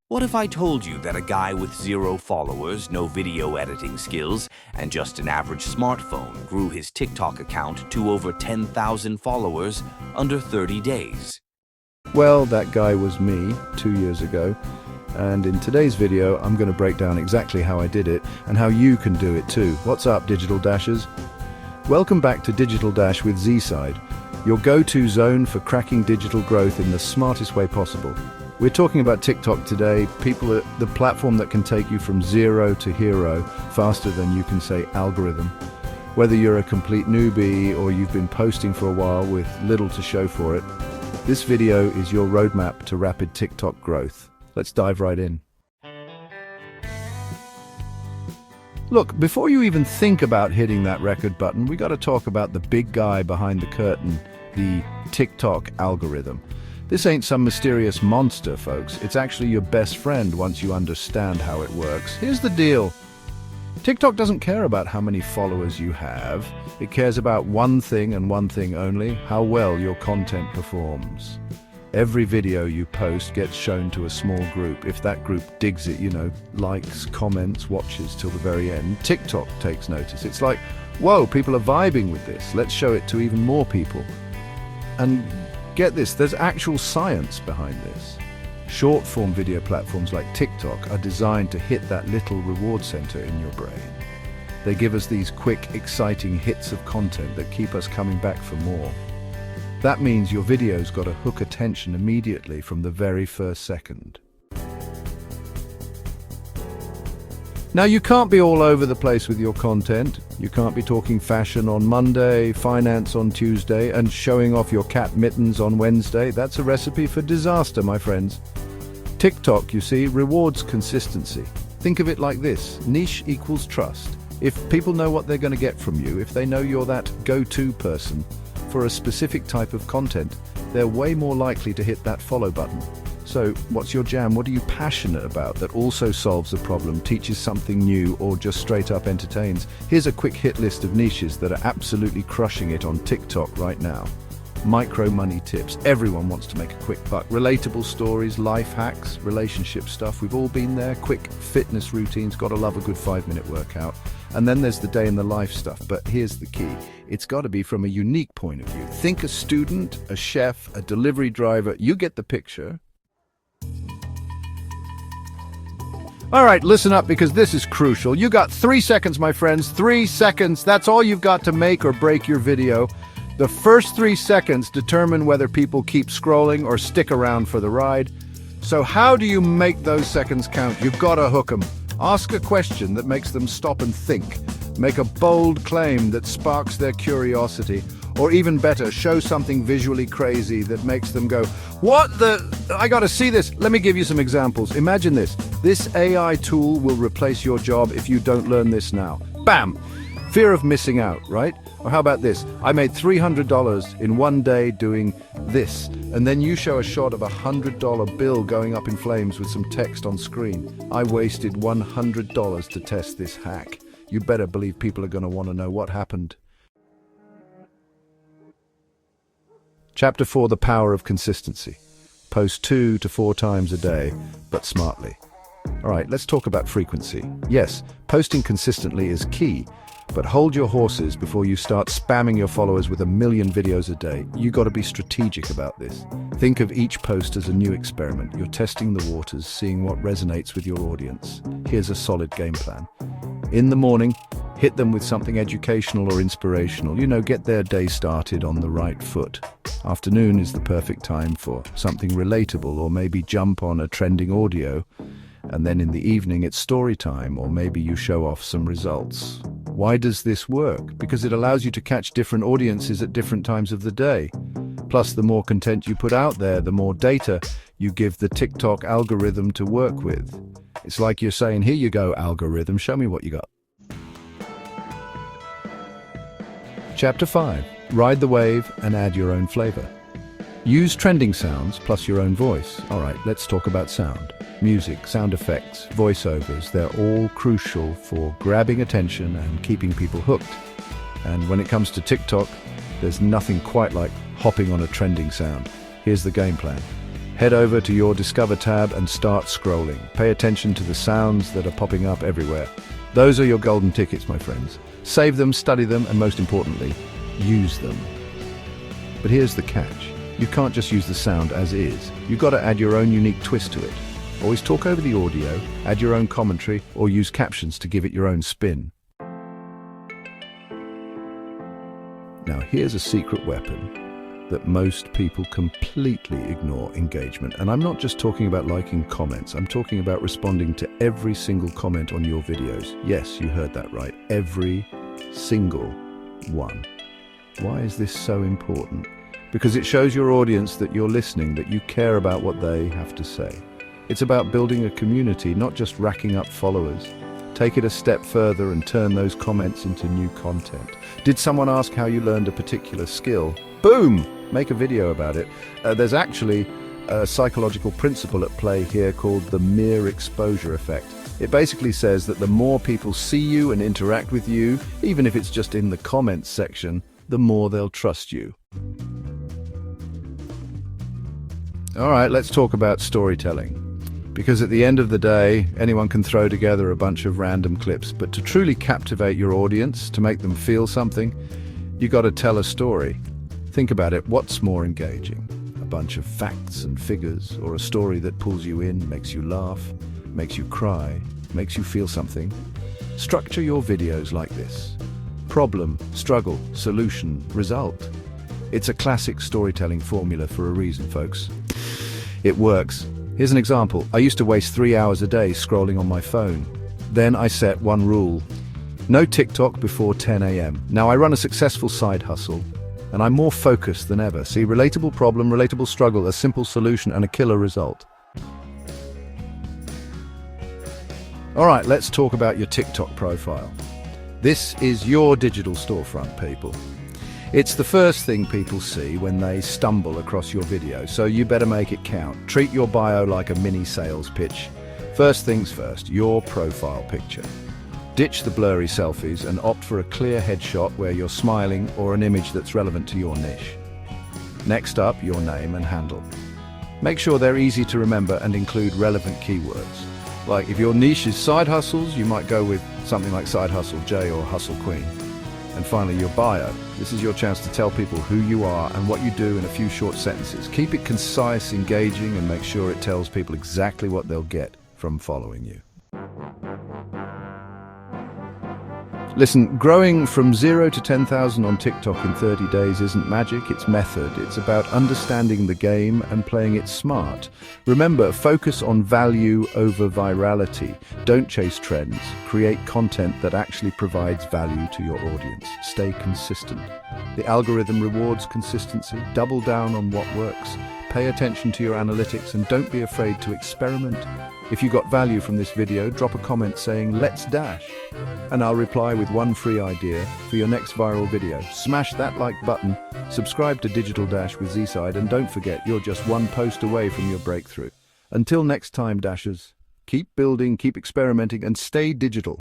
What if I told you that a guy with 0 followers, no video editing skills, and just an average smartphone grew his TikTok account to over 10,000 followers under 30 days? Well, that guy was me 2 years ago, and in today's video I'm going to break down exactly how I did it and how you can do it too. What's up, Digital Dashers? Welcome back to Digital Dash with Z-Side, your go-to zone for cracking digital growth in the smartest way possible. We're talking about TikTok today, the platform that can take you from 0 to hero faster than you can say algorithm. Whether you're a complete newbie or you've been posting for a while with little to show for it, this video is your roadmap to rapid TikTok growth. Let's dive right in. Look, before you even think about hitting that record button, we got to talk about the big guy behind the curtain, the TikTok algorithm. This ain't some mysterious monster, folks. It's actually your best friend once you understand how it works. Here's the deal. TikTok doesn't care about how many followers you have. It cares about one thing and one thing only, how well your content performs. Every video you post gets shown to a small group. If that group digs it, likes, comments, watches till the very end, TikTok takes notice. It's like, whoa, people are vibing with this. Let's show it to even more people. And get this, there's actual science behind this. Short-form video platforms like TikTok are designed to hit that little reward center in your brain. They give us these quick, exciting hits of content that keep us coming back for more. That means your video's got to hook attention immediately from the very first second. Now, you can't be all over the place with your content. You can't be talking fashion on Monday, finance on Tuesday, and showing off your cat mittens on Wednesday. That's a recipe for disaster, my friends. TikTok, you see, rewards consistency. Think of it like this: niche equals trust. If people know what they're going to get from you, if they know you're that go-to person for a specific type of content, they're way more likely to hit that follow button. So, what's your jam? What are you passionate about that also solves a problem, teaches something new, or just straight up entertains? Here's a quick hit list of niches that are absolutely crushing it on TikTok right now. Micro money tips. Everyone wants to make a quick buck. Relatable stories, life hacks, relationship stuff. We've all been there. Quick fitness routines. Gotta love a good 5-minute workout. And then there's the day in the life stuff. But here's the key. It's got to be from a unique point of view. Think a student, a chef, a delivery driver. You get the picture. All right, listen up, because this is crucial. You got 3 seconds, my friends. 3 seconds. That's all you've got to make or break your video. The first 3 seconds determine whether people keep scrolling or stick around for the ride. So how do you make those seconds count? You've got to hook them. Ask a question that makes them stop and think. Make a bold claim that sparks their curiosity. Or even better, show something visually crazy that makes them go, what the? I gotta see this. Let me give you some examples. Imagine this. This AI tool will replace your job if you don't learn this now. Bam! Fear of missing out, right? Or how about this? I made $300 in one day doing this. And then you show a shot of a $100 bill going up in flames with some text on screen. I wasted $100 to test this hack. You better believe people are gonna want to know what happened. Chapter 4, the power of consistency. Post 2 to 4 times a day, but smartly. All right, let's talk about frequency. Yes, posting consistently is key, but hold your horses before you start spamming your followers with 1 million videos a day. You got to be strategic about this. Think of each post as a new experiment. You're testing the waters, seeing what resonates with your audience. Here's a solid game plan. In the morning, hit them with something educational or inspirational. Get their day started on the right foot. Afternoon is the perfect time for something relatable, or maybe jump on a trending audio. And then in the evening, it's story time, or maybe you show off some results. Why does this work? Because it allows you to catch different audiences at different times of the day. Plus, the more content you put out there, the more data you give the TikTok algorithm to work with. It's like you're saying, here you go, algorithm, show me what you got. Chapter 5. Ride the wave and add your own flavor. Use trending sounds plus your own voice. All right, let's talk about sound. Music, sound effects, voiceovers, they're all crucial for grabbing attention and keeping people hooked. And when it comes to TikTok, there's nothing quite like hopping on a trending sound. Here's the game plan. Head over to your Discover tab and start scrolling. Pay attention to the sounds that are popping up everywhere. Those are your golden tickets, my friends. Save them, study them, and most importantly, use them. But here's the catch. You can't just use the sound as is. You've got to add your own unique twist to it. Always talk over the audio, add your own commentary, or use captions to give it your own spin. Now here's a secret weapon that most people completely ignore: engagement. And I'm not just talking about liking comments, I'm talking about responding to every single comment on your videos. Yes, you heard that right, every single one. Why is this so important? Because it shows your audience that you're listening, that you care about what they have to say. It's about building a community, not just racking up followers. Take it a step further and turn those comments into new content. Did someone ask how you learned a particular skill? Boom! Make a video about it. There's actually a psychological principle at play here called the mere exposure effect. It basically says that the more people see you and interact with you, even if it's just in the comments section, the more they'll trust you. All right, let's talk about storytelling. Because at the end of the day, anyone can throw together a bunch of random clips, but to truly captivate your audience, to make them feel something, you got to tell a story. Think about it, what's more engaging? A bunch of facts and figures, or a story that pulls you in, makes you laugh, makes you cry, makes you feel something? Structure your videos like this. Problem, struggle, solution, result. It's a classic storytelling formula for a reason, folks. It works. Here's an example. I used to waste 3 hours a day scrolling on my phone. Then I set one rule. No TikTok before 10 a.m. Now I run a successful side hustle, and I'm more focused than ever. See, relatable problem, relatable struggle, a simple solution, and a killer result. All right, let's talk about your TikTok profile. This is your digital storefront, people. It's the first thing people see when they stumble across your video, so you better make it count. Treat your bio like a mini sales pitch. First things first, your profile picture. Ditch the blurry selfies and opt for a clear headshot where you're smiling or an image that's relevant to your niche. Next up, your name and handle. Make sure they're easy to remember and include relevant keywords. Like if your niche is side hustles, you might go with something like Side Hustle J or Hustle Queen. And finally, your bio. This is your chance to tell people who you are and what you do in a few short sentences. Keep it concise, engaging, and make sure it tells people exactly what they'll get from following you. Listen, growing from 0 to 10,000 on TikTok in 30 days isn't magic, it's method. It's about understanding the game and playing it smart. Remember, focus on value over virality. Don't chase trends. Create content that actually provides value to your audience. Stay consistent. The algorithm rewards consistency. Double down on what works. Pay attention to your analytics and don't be afraid to experiment. If you got value from this video, drop a comment saying, "Let's dash." And I'll reply with one free idea for your next viral video. Smash that like button, subscribe to Digital Dash with Z-Side, and don't forget, you're just one post away from your breakthrough. Until next time, Dashers, keep building, keep experimenting, and stay digital.